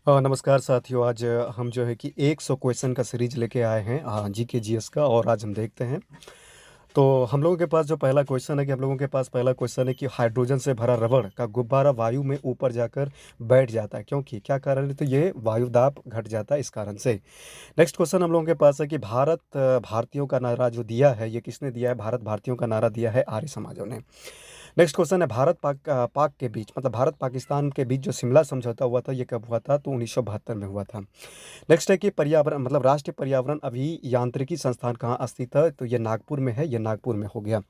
नमस्कार साथियों। आज हम जो है कि 100 क्वेश्चन का सीरीज लेके आए हैं जीके जीएस का। और आज हम देखते हैं। तो हम लोगों के पास जो पहला क्वेश्चन है कि हम लोगों के पास पहला क्वेश्चन है कि हाइड्रोजन से भरा रबड़ का गुब्बारा वायु में ऊपर जाकर बैठ जाता है, क्योंकि क्या कारण है? तो ये वायु दाब घट जाता है इस कारण से। नेक्स्ट क्वेश्चन हम लोगों के पास है कि भारतीयों का नारा जो दिया है, ये किसने दिया है? भारत भारतीयों का नारा दिया है आर्य समाजों ने। नेक्स्ट क्वेश्चन है पाक के बीच, मतलब भारत पाकिस्तान के बीच जो शिमला समझौता हुआ था, ये कब हुआ था? तो 1972 में हुआ था। नेक्स्ट है कि पर्यावरण, मतलब राष्ट्रीय पर्यावरण अभियांत्रिकी संस्थान कहाँ स्थित है? तो ये नागपुर में है, ये नागपुर में हो गया।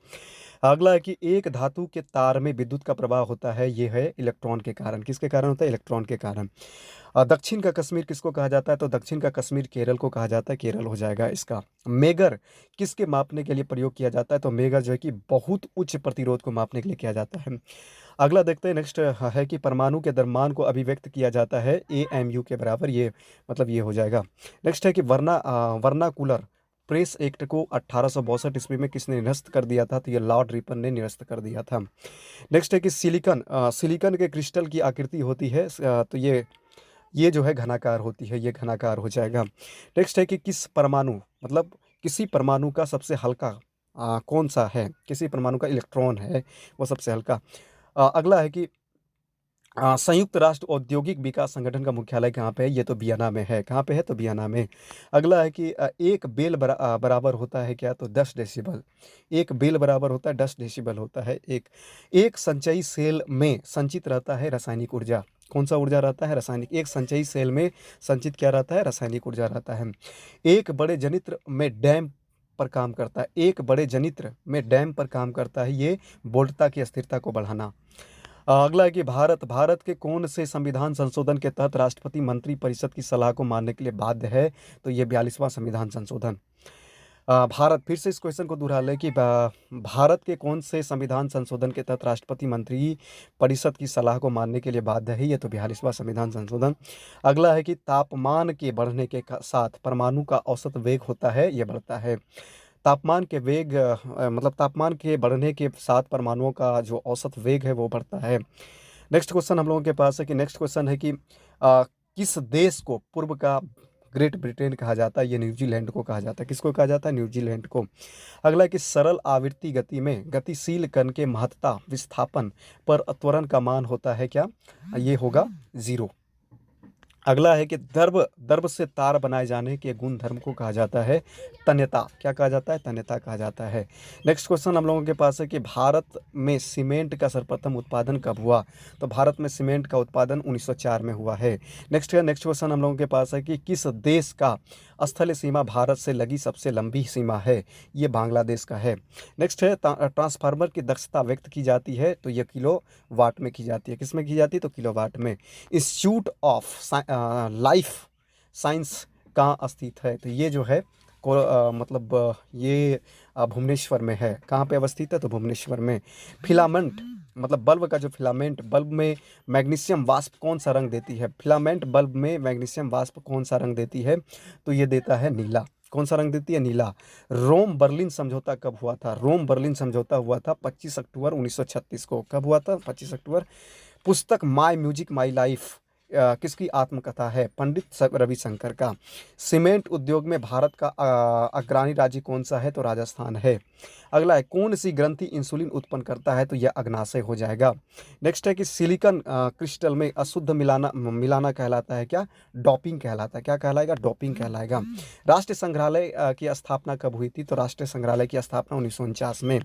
अगला है कि एक धातु के तार में विद्युत का प्रवाह होता है, ये है इलेक्ट्रॉन के कारण। किसके कारण होता है? इलेक्ट्रॉन के कारण। दक्षिण का कश्मीर किसको कहा जाता है? तो दक्षिण का कश्मीर केरल को कहा जाता है, केरल हो जाएगा इसका। मेगर किसके मापने के लिए प्रयोग किया जाता है? तो मेगर जो है कि बहुत उच्च प्रतिरोध को मापने के लिए किया जाता है। अगला देखते हैं। नेक्स्ट है कि परमाणु के द्रव्यमान को अभिव्यक्त किया जाता है AMU के बराबर, ये मतलब ये हो जाएगा। नेक्स्ट है कि वर्नाकुलर प्रेस एक्ट को 1862 ईस्वी में किसने निरस्त कर दिया था? तो ये लॉर्ड रिपन ने निरस्त कर दिया था। नेक्स्ट है कि सिलिकॉन के क्रिस्टल की आकृति होती है, तो ये जो है घनाकार होती है, ये घनाकार हो जाएगा। नेक्स्ट है कि किस परमाणु, मतलब किसी परमाणु का सबसे हल्का कौन सा है? किसी परमाणु का इलेक्ट्रॉन है वो सबसे हल्का। अगला है कि संयुक्त राष्ट्र औद्योगिक विकास संगठन का मुख्यालय कहाँ पे है? ये तो वियना में है। कहाँ पे है? तो वियना में। अगला है कि एक बेल बराबर होता है क्या? तो 10 डेसिबल। एक बेल बराबर होता है 10 डेसिबल होता है। एक संचयी सेल में संचित रहता है रासायनिक ऊर्जा। कौन सा ऊर्जा रहता है? रासायनिक। एक संचयी सेल में संचित क्या रहता है? रासायनिक ऊर्जा रहता है। एक बड़े जनित्र में डैम पर काम करता है, एक बड़े जनित्र में डैम पर काम करता है, ये वोल्टता की स्थिरता को बढ़ाना। अगला है कि भारत के कौन से संविधान संशोधन के तहत राष्ट्रपति मंत्री परिषद की सलाह को मानने के लिए बाध्य है? तो ये 42वां संविधान संशोधन। भारत, फिर से इस क्वेश्चन को दोहरा लें कि भारत के कौन से संविधान संशोधन के तहत राष्ट्रपति मंत्री परिषद की सलाह को मानने के लिए बाध्य है? ये तो 42वां संविधान संशोधन। अगला है कि तापमान के बढ़ने के साथ परमाणु का औसत वेग होता है, ये बढ़ता है। तापमान के वेग मतलब तापमान के बढ़ने के साथ परमाणुओं का जो औसत वेग है वो बढ़ता है। नेक्स्ट क्वेश्चन हम लोगों के पास है कि नेक्स्ट क्वेश्चन है कि किस देश को पूर्व का ग्रेट ब्रिटेन कहा जाता है? ये न्यूजीलैंड को कहा जाता है। किसको कहा जाता है? न्यूजीलैंड को। अगला है कि सरल आवर्ती गति में गतिशील कण के महत्ता विस्थापन पर त्वरण का मान होता है क्या? ये होगा 0। अगला है कि द्रव द्रव से तार बनाए जाने के गुण धर्म को कहा जाता है तन्यता। क्या कहा जाता है? तन्यता कहा जाता है। नेक्स्ट क्वेश्चन हम लोगों के पास है कि भारत में सीमेंट का सर्वप्रथम उत्पादन कब हुआ? तो भारत में सीमेंट का उत्पादन 1904 में हुआ है। नेक्स्ट क्वेश्चन हम लोगों के पास है कि किस देश का स्थल सीमा भारत से लगी सबसे लंबी सीमा है? ये बांग्लादेश का है। नेक्स्ट है ट्रांसफार्मर की दक्षता व्यक्त की जाती है, तो ये किलो वाट में की जाती है। किस में की जाती है? तो किलो वाट में। इंस्टीट्यूट ऑफ लाइफ साइंस कहाँ स्थित है? तो ये जो है मतलब ये भुवनेश्वर में है। कहाँ पे अवस्थित है? तो भुवनेश्वर में। फिलामेंट, मतलब बल्ब का जो फिलामेंट, बल्ब में मैग्नीशियम वाष्प कौन सा रंग देती है? फिलामेंट बल्ब में मैग्नीशियम वाष्प कौन सा रंग देती है? तो ये देता है नीला। कौन सा रंग देती है? नीला। रोम बर्लिन समझौता कब हुआ था? रोम बर्लिन समझौता हुआ था 25 अक्टूबर 1936 को। कब हुआ था? 25 अक्टूबर। पुस्तक माय म्यूजिक माय लाइफ किसकी आत्मकथा है? पंडित रविशंकर का। सीमेंट उद्योग में भारत का अग्रणी राज्य कौन सा है? तो राजस्थान है। अगला है कौन सी ग्रंथि इंसुलिन उत्पन्न करता है? तो यह अग्नाशय हो जाएगा। नेक्स्ट है कि सिलिकॉन क्रिस्टल में अशुद्ध मिलाना मिलाना कहलाता है क्या? डोपिंग कहलाता है। क्या कहलाएगा? डोपिंग कहलाएगा। राष्ट्रीय संग्रहालय की स्थापना कब हुई थी? तो राष्ट्रीय संग्रहालय की स्थापना 1949 में।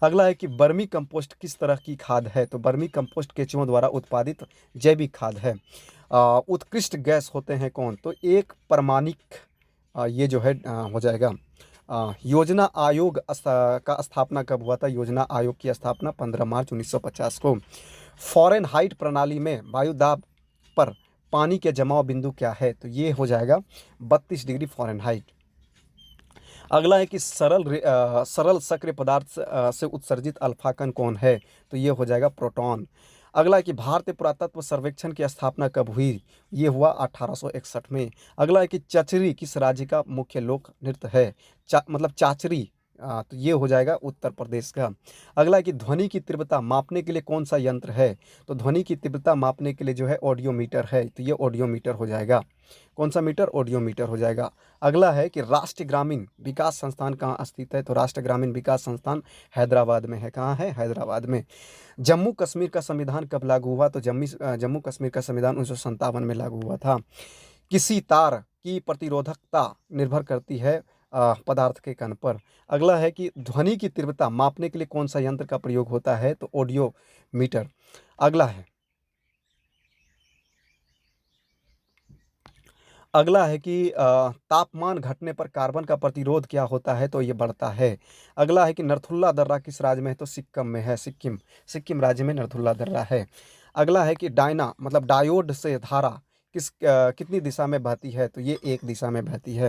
अगला है कि बर्मी कंपोस्ट किस तरह की खाद है? तो बर्मी कंपोस्ट केंचुओं द्वारा उत्पादित जैविक खाद है। उत्कृष्ट गैस होते हैं कौन? तो एक परमाणिक ये जो है हो जाएगा। योजना आयोग का स्थापना कब हुआ था? योजना आयोग की स्थापना 15 मार्च 1950 को। फ़ारेनहाइट प्रणाली में वायु दाब पर पानी के जमाव बिंदु क्या है? तो ये हो जाएगा 32 डिग्री फ़ारेनहाइट। अगला है कि सरल सक्रिय पदार्थ से उत्सर्जित अल्फा कण कौन है? तो ये हो जाएगा प्रोटॉन। अगला है कि भारतीय पुरातत्व सर्वेक्षण की स्थापना कब हुई? ये हुआ 1861 में। अगला है कि चचरी किस राज्य का मुख्य लोक नृत्य है? मतलब चाचरी तो ये हो जाएगा उत्तर प्रदेश का। अगला है कि ध्वनि की तीव्रता मापने के लिए कौन सा यंत्र है? तो ध्वनि की तीव्रता मापने के लिए जो है ऑडियोमीटर है, तो ये ऑडियोमीटर हो जाएगा। कौन सा मीटर? ऑडियोमीटर हो जाएगा। अगला है कि राष्ट्रीय ग्रामीण विकास संस्थान कहाँ स्थित है? तो राष्ट्रीय ग्रामीण विकास संस्थान हैदराबाद में है। कहाँ है? हैदराबाद में। जम्मू कश्मीर का संविधान कब लागू हुआ? तो जम्मू कश्मीर का संविधान 1957 में लागू हुआ था। किसी तार की प्रतिरोधकता निर्भर करती है पदार्थ के कण पर। अगला है कि ध्वनि की तीव्रता मापने के लिए कौन सा यंत्र का प्रयोग होता है? तो ऑडियो मीटर। अगला है कि तापमान घटने पर कार्बन का प्रतिरोध क्या होता है? तो ये बढ़ता है। अगला है कि नरथुल्ला दर्रा किस राज्य में है? तो सिक्किम में है। सिक्किम सिक्किम राज्य में नरथुल्ला दर्रा है। अगला है कि डायना मतलब डायोड से धारा कितनी दिशा में बहती है? तो ये एक दिशा में बहती है।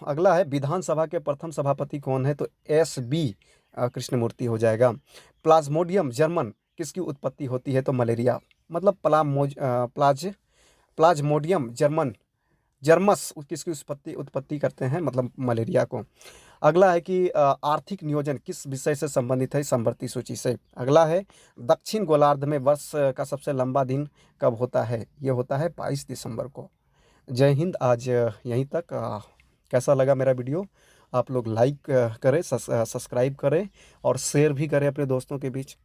अगला है विधानसभा के प्रथम सभापति कौन है? तो S B कृष्णमूर्ति हो जाएगा। प्लाज्मोडियम जर्मन किसकी उत्पत्ति होती है? तो मलेरिया मतलब प्लाज्मोडियम जर्मस किसकी उत्पत्ति उत्पत्ति करते हैं? मतलब मलेरिया को। अगला है कि आर्थिक नियोजन किस विषय से संबंधित है? संवर्ती सूची से। अगला है दक्षिण गोलार्ध में वर्ष का सबसे लंबा दिन कब होता है? ये होता है 22 दिसंबर को। जय हिंद। आज यहीं तक। कैसा लगा मेरा वीडियो? आप लोग लाइक करें, सब्सक्राइब करें और शेयर भी करें अपने दोस्तों के बीच।